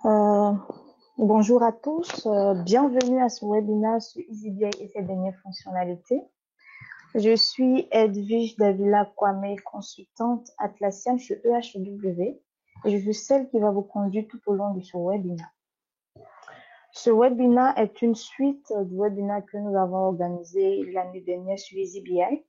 Euh, Bonjour à tous, bienvenue à ce webinaire sur EasyBI et ses dernières fonctionnalités. Je suis Edwige Davila Kwame, consultante Atlassian chez EHW et je suis celle qui va vous conduire tout au long de ce webinaire. Ce webinaire est une suite du webinaire que nous avons organisé l'année dernière sur EasyBI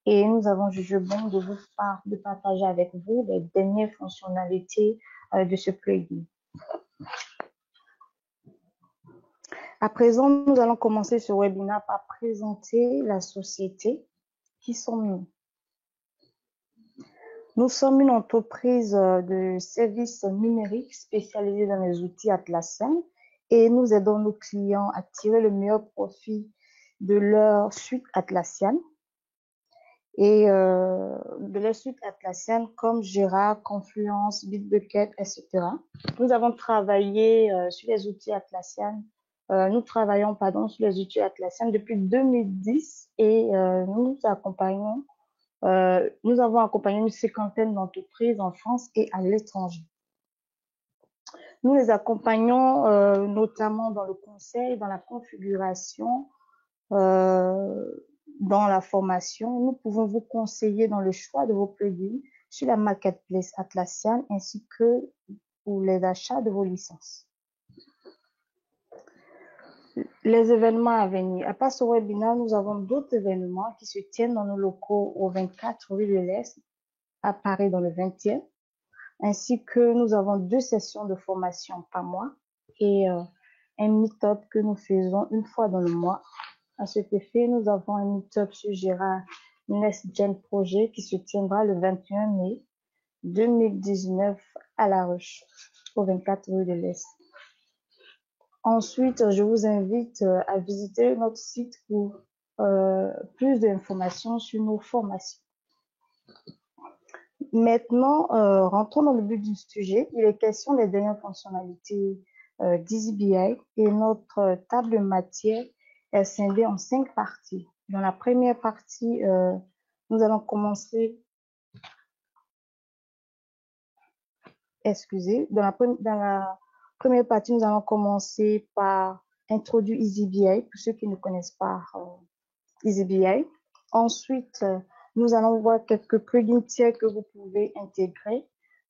et nous avons jugé bon de partager avec vous les dernières fonctionnalités de ce plugin. À présent, nous allons commencer ce webinaire par présenter la société. Qui sommes-nous? Nous sommes une entreprise de services numériques spécialisée dans les outils Atlassian et nous aidons nos clients à tirer le meilleur profit de leur suite Atlassian et de leur suite Atlassian comme Jira, Confluence, Bitbucket, etc. Nous avons travaillé sur les outils Atlassian. Nous travaillons sur les outils Atlassian depuis 2010 et nous avons accompagné une cinquantaine d'entreprises en France et à l'étranger. Nous les accompagnons notamment dans le conseil, dans la configuration, dans la formation. Nous pouvons vous conseiller dans le choix de vos plugins sur la marketplace Atlassian ainsi que pour les achats de vos licences. Les événements à venir. À part ce webinaire, nous avons d'autres événements qui se tiennent dans nos locaux au 24 rue de l'Est, à Paris dans le 20e, ainsi que nous avons 2 sessions de formation par mois et un meet-up que nous faisons une fois dans le mois. À cet effet, nous avons un meet-up sur Jira Next Gen Projet qui se tiendra le 21 mai 2019 à La Ruche, au 24 rue de l'Est. Ensuite, je vous invite à visiter notre site pour plus d'informations sur nos formations. Maintenant, rentrons dans le but du sujet. Il est question des dernières fonctionnalités d'EasyBI et notre table de matière est scindée en 5 parties. Dans la première partie, nous allons commencer. Dans la première partie, nous allons commencer par introduire EasyBI pour ceux qui ne connaissent pas EasyBI. Ensuite, nous allons voir quelques plugins tiers que vous pouvez intégrer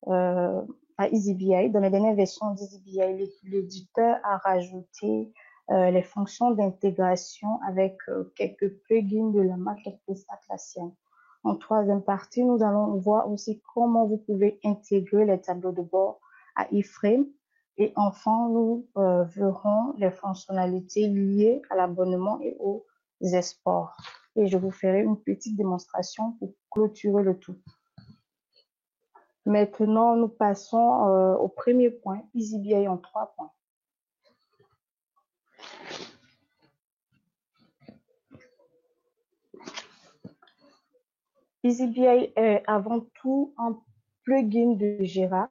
à EasyBI. Dans les dernières versions d'EasyBI, l'éditeur a rajouté les fonctions d'intégration avec quelques plugins de la marketplace Atlassian. En troisième partie, nous allons voir aussi comment vous pouvez intégrer les tableaux de bord à iframe. Et enfin, nous verrons les fonctionnalités liées à l'abonnement et aux exports. Et je vous ferai une petite démonstration pour clôturer le tout. Maintenant, nous passons au premier point, EasyBI en 3 points. EasyBI est avant tout un plugin de Jira.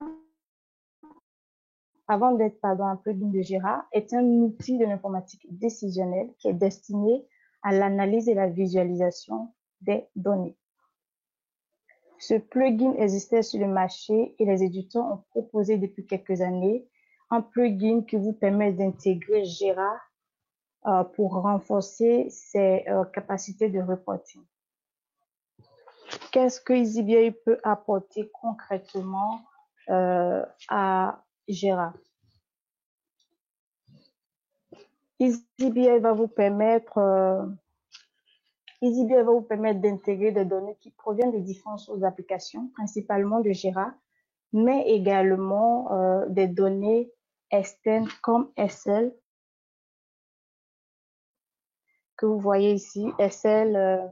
Avant d'être un plugin de Jira, est un outil de l'informatique décisionnelle qui est destiné à l'analyse et la visualisation des données. Ce plugin existait sur le marché et les éditeurs ont proposé depuis quelques années un plugin qui vous permet d'intégrer Jira pour renforcer ses capacités de reporting. Qu'est-ce que EasyBI peut apporter concrètement à Jira? EasyBI va vous permettre d'intégrer des données qui proviennent de différentes sources d'applications, principalement de Jira, mais également des données externes comme SL, que vous voyez ici, SL,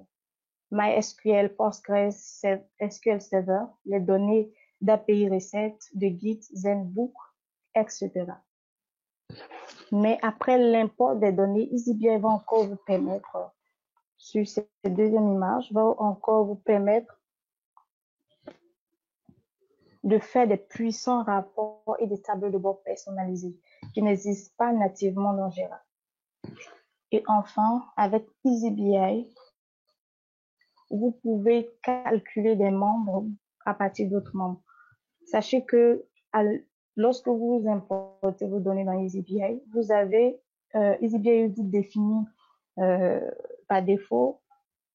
MySQL, Postgres, SQL Server, les données d'API recettes, de Git, Zenbook, etc. Mais après l'import des données, EasyBI va encore vous permettre, sur cette deuxième image, va encore vous permettre de faire des puissants rapports et des tableaux de bord personnalisés qui n'existent pas nativement dans Jira. Et enfin, avec EasyBI, vous pouvez calculer des membres à partir d'autres membres. Sachez que lorsque vous importez vos données dans EasyBI, vous avez EasyBI vous définit par défaut,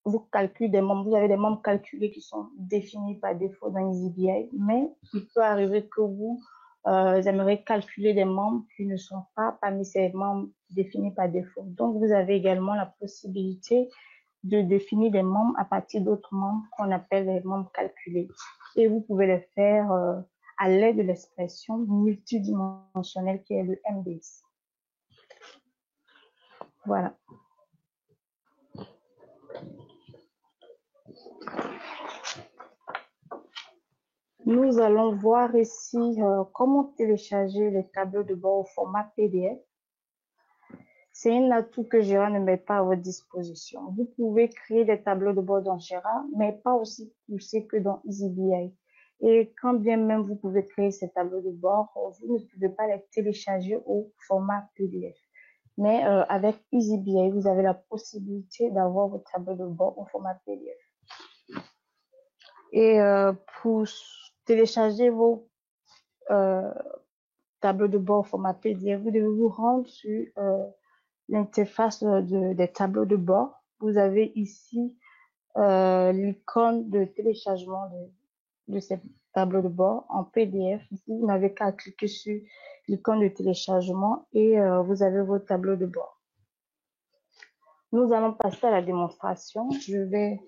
vous calculez des membres, vous avez des membres calculés qui sont définis par défaut dans EasyBI, mais il peut arriver que vous aimeriez calculer des membres qui ne sont pas parmi ces membres définis par défaut. Donc, vous avez également la possibilité de définir des membres à partir d'autres membres qu'on appelle les membres calculés. Et vous pouvez les faire à l'aide de l'expression multidimensionnelle qui est le MDX. Voilà. Nous allons voir ici comment télécharger les tableaux de bord au format PDF. C'est un atout que Jira ne met pas à votre disposition. Vous pouvez créer des tableaux de bord dans Jira, mais pas aussi poussés que dans EasyBI. Et quand bien même vous pouvez créer ces tableaux de bord, vous ne pouvez pas les télécharger au format PDF. Mais avec EasyBI, vous avez la possibilité d'avoir vos tableaux de bord au format PDF. Et pour télécharger vos tableaux de bord au format PDF, vous devez vous rendre sur l'interface des tableaux de bord. Vous avez ici l'icône de téléchargement de ces tableaux de bord en PDF. Vous n'avez qu'à cliquer sur l'icône de téléchargement et vous avez vos tableaux de bord. Nous allons passer à la démonstration. Je vais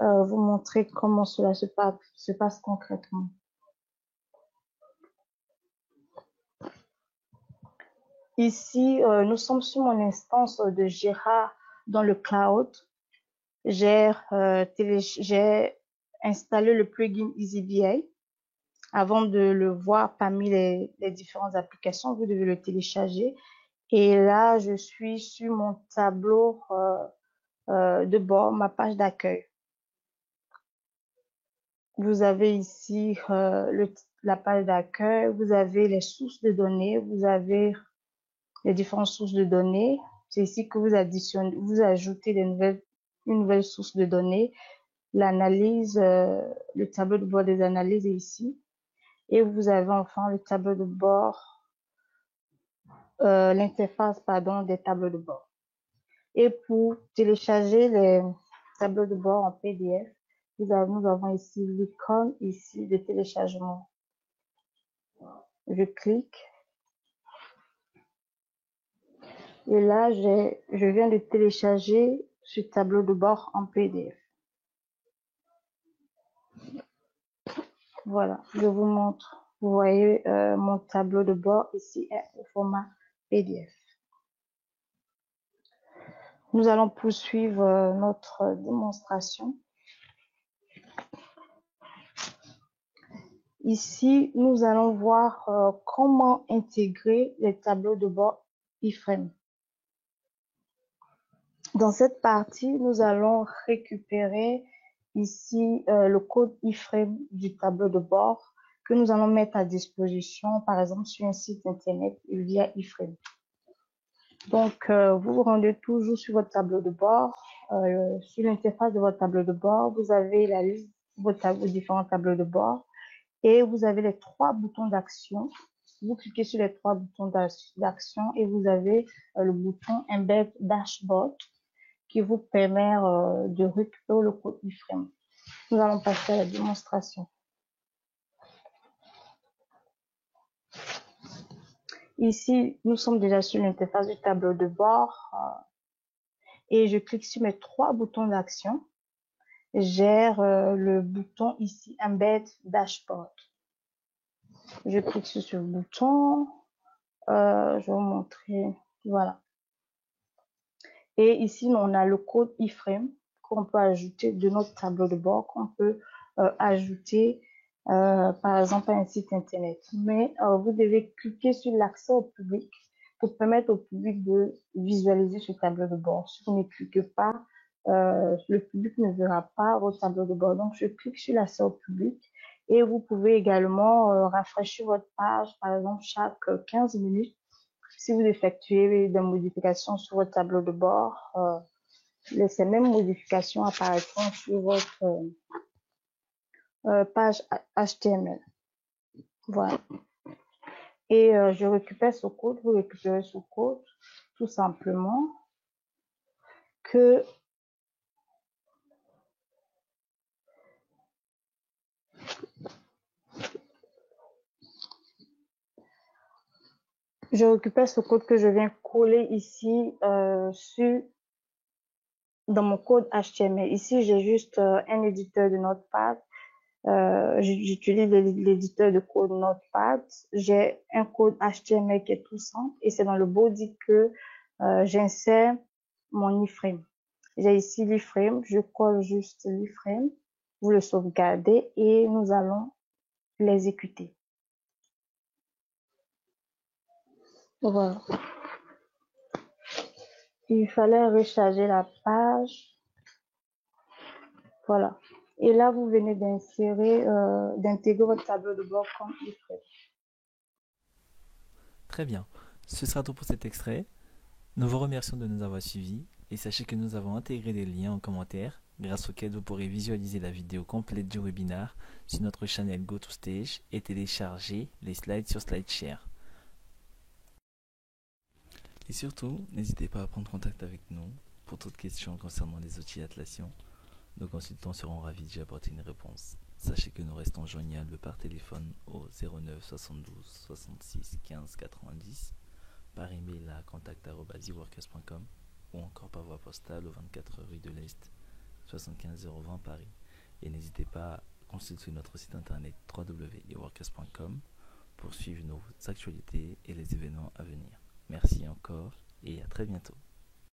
vous montrer comment cela se passe concrètement. Ici, nous sommes sur mon instance de Jira dans le cloud. J'ai installé le plugin EasyBI. Avant de le voir parmi les différentes applications, vous devez le télécharger. Et là, je suis sur mon tableau de bord, ma page d'accueil. Vous avez ici la page d'accueil, vous avez les sources de données, vous avez les différentes sources de données. C'est ici que vous ajoutez une nouvelle source de données. L'analyse, le tableau de bord des analyses est ici. Et vous avez enfin le tableau de bord, l'interface, pardon, des tableaux de bord. Et pour télécharger les tableaux de bord en PDF, nous avons ici l'icône ici de téléchargement. Je clique. Et là, je viens de télécharger ce tableau de bord en PDF. Voilà, je vous montre. Vous voyez mon tableau de bord ici est au format PDF. Nous allons poursuivre notre démonstration. Ici, nous allons voir comment intégrer les tableaux de bord iframe. Dans cette partie, nous allons récupérer ici le code iframe du tableau de bord que nous allons mettre à disposition, par exemple, sur un site internet via iframe. Donc, vous vous rendez toujours sur votre tableau de bord. Sur l'interface de votre tableau de bord, vous avez la liste de vos différents tableaux de bord et vous avez les 3 boutons d'action. Vous cliquez sur les 3 boutons d'action et vous avez le bouton Embed Dashboard qui vous permet de récupérer le code iframe. Nous allons passer à la démonstration. Ici, nous sommes déjà sur l'interface du tableau de bord et je clique sur mes 3 boutons d'action. J'ai le bouton ici Embed Dashboard. Je clique sur ce bouton. Je vais vous montrer. Voilà. Et ici, on a le code iframe qu'on peut ajouter de notre tableau de bord, qu'on peut ajouter par exemple à un site internet. Mais vous devez cliquer sur l'accès au public pour permettre au public de visualiser ce tableau de bord. Si vous ne cliquez pas, le public ne verra pas votre tableau de bord. Donc, je clique sur l'accès au public et vous pouvez également rafraîchir votre page, par exemple, chaque 15 minutes. Si vous effectuez des modifications sur votre tableau de bord, ces mêmes modifications apparaîtront sur votre page HTML. Voilà. Et je récupère ce code, vous récupérez ce code, tout simplement, que je récupère ce code que je viens coller ici dans mon code HTML. Ici, j'ai juste un éditeur de Notepad. J'utilise l'éditeur de code Notepad. J'ai un code HTML qui est tout simple et c'est dans le body que j'insère mon iframe. J'ai ici l'iframe, je colle juste l'iframe, vous le sauvegardez et nous allons l'exécuter. Voilà. Il fallait recharger la page. Voilà. Et là, vous venez d'intégrer votre tableau de bord comme iframe. Très bien. Ce sera tout pour cet extrait. Nous vous remercions de nous avoir suivis et sachez que nous avons intégré des liens en commentaire grâce auxquels vous pourrez visualiser la vidéo complète du webinaire sur notre chaîne GoToStage et télécharger les slides sur SlideShare. Et surtout, n'hésitez pas à prendre contact avec nous pour toutes questions concernant les outils Atlassian. Nos consultants seront ravis d'y apporter une réponse. Sachez que nous restons joignables par téléphone au 09 72 66 15 90, par email à contact@eworkers.com ou encore par voie postale au 24 rue de l'Est, 75 020 Paris. Et n'hésitez pas à consulter notre site internet www.eworkers.com pour suivre nos actualités et les événements à venir. Merci encore et à très bientôt.